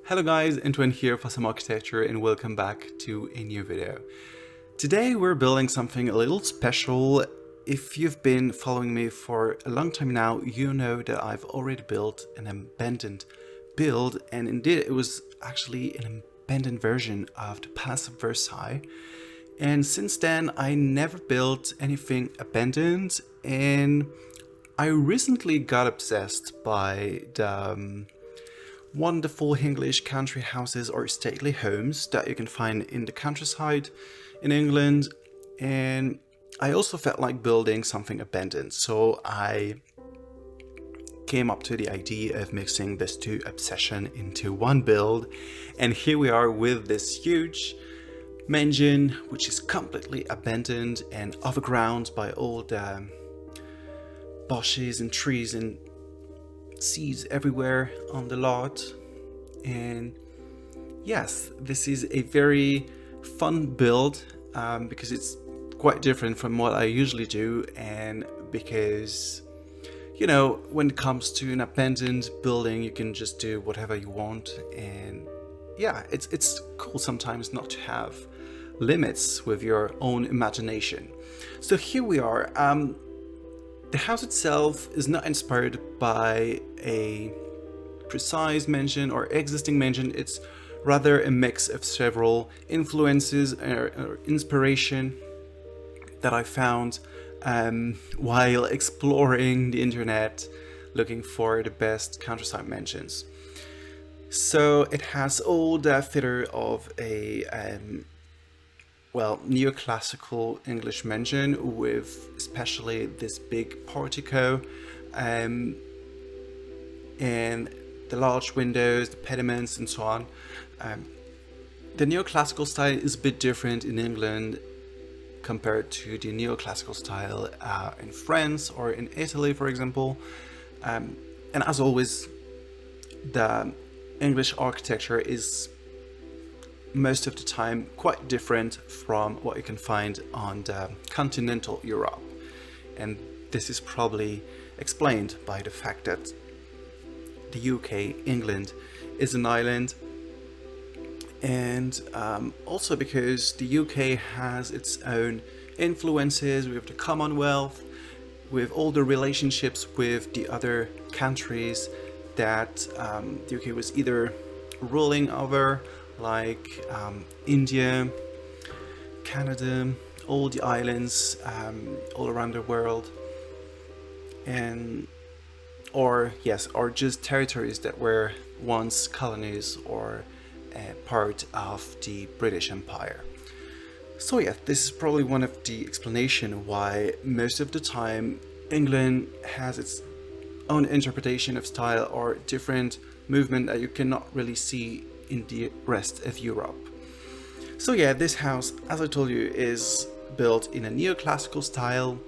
Hello guys, Antoine here for Simarchitecture and welcome back to a new video. Today we're building something a little special. If you've been following me for a long time now, you know that I've already built an abandoned build, and indeed it was actually an abandoned version of the Palace of Versailles. And since then I never built anything abandoned, and I recently got obsessed by the wonderful English country houses or stately homes that you can find in the countryside in England, and I also felt like building something abandoned, so I came up to the idea of mixing these two obsessions into one build, and here we are with this huge mansion which is completely abandoned and overgrown by all the bushes and trees and seeds everywhere on the lot. And yes, this is a very fun build because it's quite different from what I usually do, and because, you know, when it comes to an abandoned building you can just do whatever you want, and yeah, it's cool sometimes not to have limits with your own imagination. So here we are. The house itself is not inspired by a precise mansion or existing mansion. It's rather a mix of several influences or inspiration that I found while exploring the internet looking for the best countryside mansions. So it has all the feature of a well, neoclassical English mansion, with especially this big portico and the large windows, the pediments and so on. The neoclassical style is a bit different in England compared to the neoclassical style in France or in Italy, for example. And as always, the English architecture is most of the time quite different from what you can find on the continental Europe, and this is probably explained by the fact that the UK, England, is an island, and also because the UK has its own influences with the Commonwealth, with all the relationships with the other countries that the UK was either ruling over, like India, Canada, all the islands all around the world, and or just territories that were once colonies or part of the British Empire. So yeah, this is probably one of the explanation why most of the time England has its own interpretation of style or different movement that you cannot really see in the rest of Europe. So yeah, this house, as I told you, is built in a neoclassical style.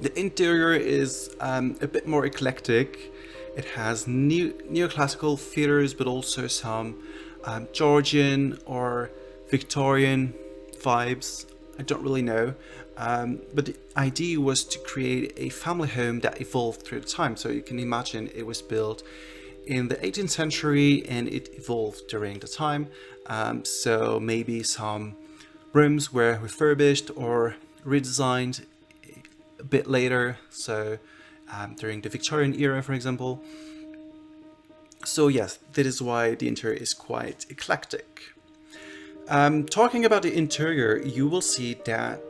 The interior is a bit more eclectic. It has neoclassical features, but also some Georgian or Victorian vibes. I don't really know, but the idea was to create a family home that evolved through the time. So you can imagine it was built in the 18th century and it evolved during the time. So maybe some rooms were refurbished or redesigned a bit later, so during the Victorian era, for example. So yes, that is why the interior is quite eclectic. Talking about the interior, you will see that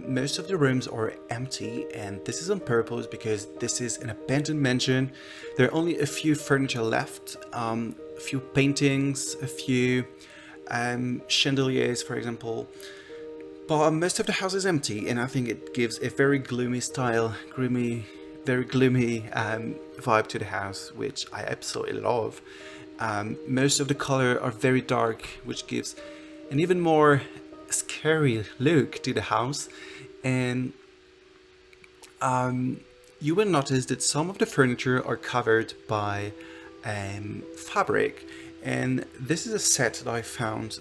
most of the rooms are empty, and this is on purpose because this is an abandoned mansion. There are only a few furniture left, a few paintings, a few chandeliers, for example, but most of the house is empty, and I think it gives a very gloomy style, very gloomy vibe to the house, which I absolutely love. Most of the color are very dark, which gives an even more scary look to the house, and you will notice that some of the furniture are covered by fabric, and this is a set that I found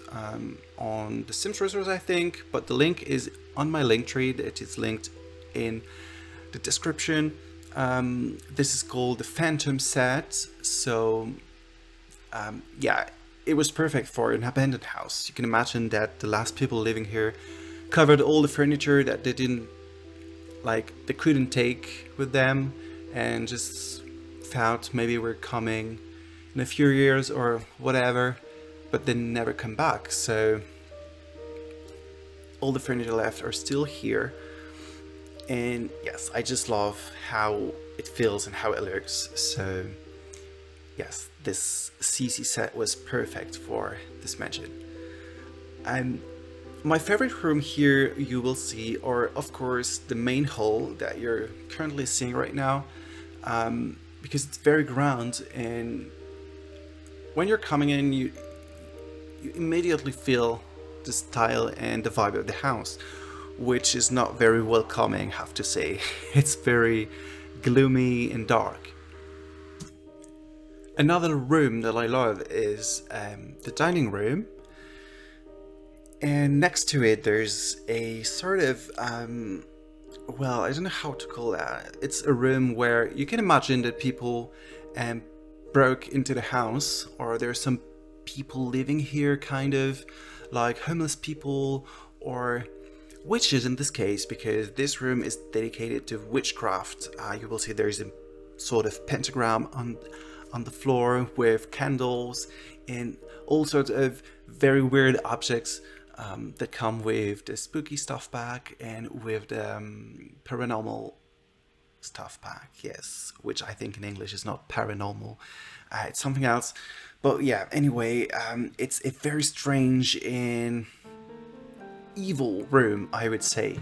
on the Sims resource, I think, but the link is on my link tree. It is linked in the description. This is called the Phantom set. So yeah, it was perfect for an abandoned house. You can imagine that the last people living here covered all the furniture that they didn't, like, they couldn't take with them, and just thought maybe we're coming in a few years or whatever, but they never come back. So all the furniture left are still here. And yes, I just love how it feels and how it looks. So yes, this CC set was perfect for this mansion. My favorite room here you will see, or of course the main hall that you're currently seeing right now, because it's very grand, and when you're coming in, you immediately feel the style and the vibe of the house, which is not very welcoming, I have to say. It's very gloomy and dark. Another room that I love is the dining room, and next to it there's a sort of well, I don't know how to call that. It's a room where you can imagine that people broke into the house, or there's some people living here, kind of like homeless people or witches in this case, because this room is dedicated to witchcraft. You will see there's a sort of pentagram on the floor with candles and all sorts of very weird objects that come with the spooky stuff pack and with the paranormal stuff pack, yes, which I think in English is not paranormal, it's something else. But yeah, anyway, it's a very strange and evil room, I would say.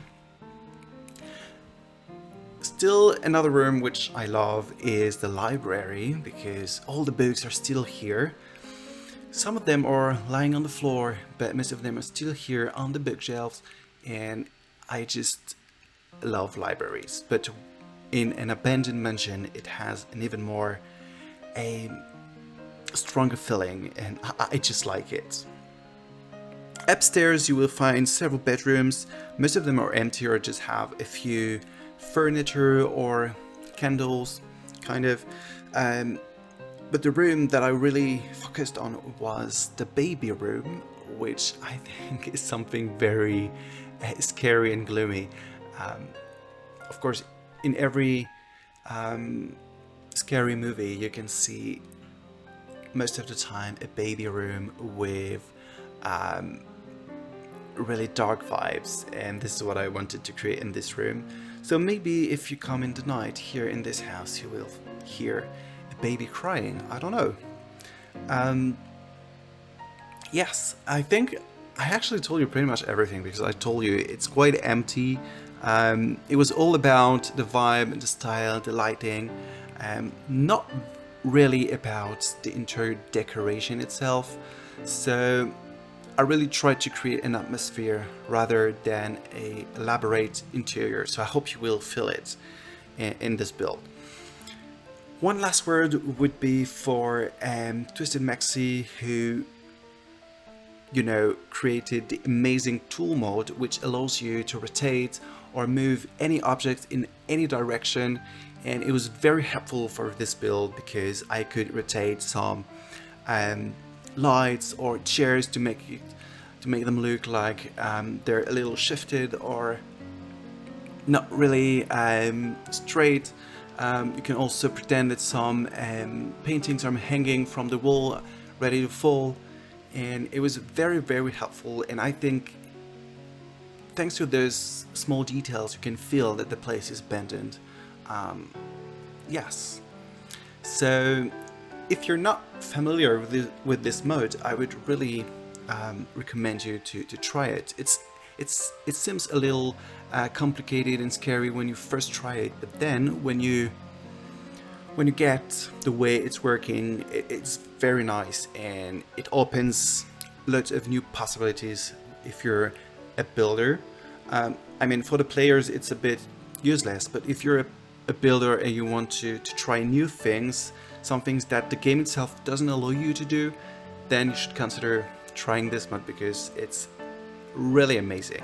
Still, another room which I love is the library, because all the books are still here. Some of them are lying on the floor, but most of them are still here on the bookshelves, and I just love libraries. But in an abandoned mansion, it has an even more a stronger feeling, and I just like it. Upstairs you will find several bedrooms. Most of them are empty or just have a few furniture or candles, kind of. But the room that I really focused on was the baby room, which I think is something very scary and gloomy. Of course, in every scary movie you can see most of the time a baby room with really dark vibes, and this is what I wanted to create in this room. So maybe if you come in the night here in this house, you will hear a baby crying. I don't know. Yes, I think I actually told you pretty much everything, because I told you it's quite empty. It was all about the vibe and the style, the lighting, not really about the interior decoration itself. So I really tried to create an atmosphere rather than an elaborate interior, so I hope you will feel it in this build. One last word would be for Twisted Maxi, who, you know, created the amazing tool mode, which allows you to rotate or move any object in any direction, and it was very helpful for this build because I could rotate some lights or chairs to make them look like they're a little shifted or not really straight. You can also pretend that some paintings are hanging from the wall ready to fall, and it was very, very helpful. And I think thanks to those small details you can feel that the place is abandoned. Yes, so if you're not familiar with this mode, I would really recommend you to try it. It seems a little complicated and scary when you first try it, but then when you get the way it's working, it's very nice, and it opens lots of new possibilities if you're a builder. I mean, for the players it's a bit useless, but if you're a builder and you want to try new things, some things that the game itself doesn't allow you to do, then you should consider trying this mod, because it's really amazing.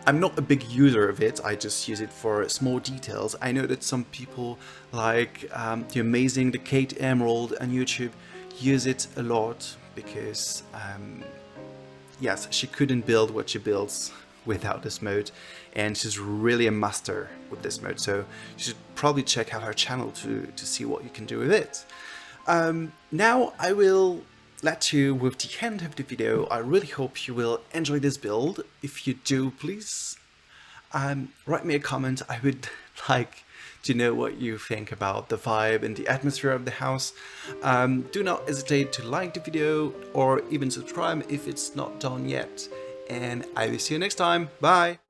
I'm not a big user of it, I just use it for small details. I know that some people like the amazing the Kate Emerald on YouTube use it a lot because yes, she couldn't build what she builds without this mode, and she's really a master with this mode, so you should probably check out her channel to see what you can do with it. Now I will let you with the end of the video. I really hope you will enjoy this build. If you do, please write me a comment. I would like to know what you think about the vibe and the atmosphere of the house. Do not hesitate to like the video or even subscribe if it's not done yet. And I will see you next time. Bye!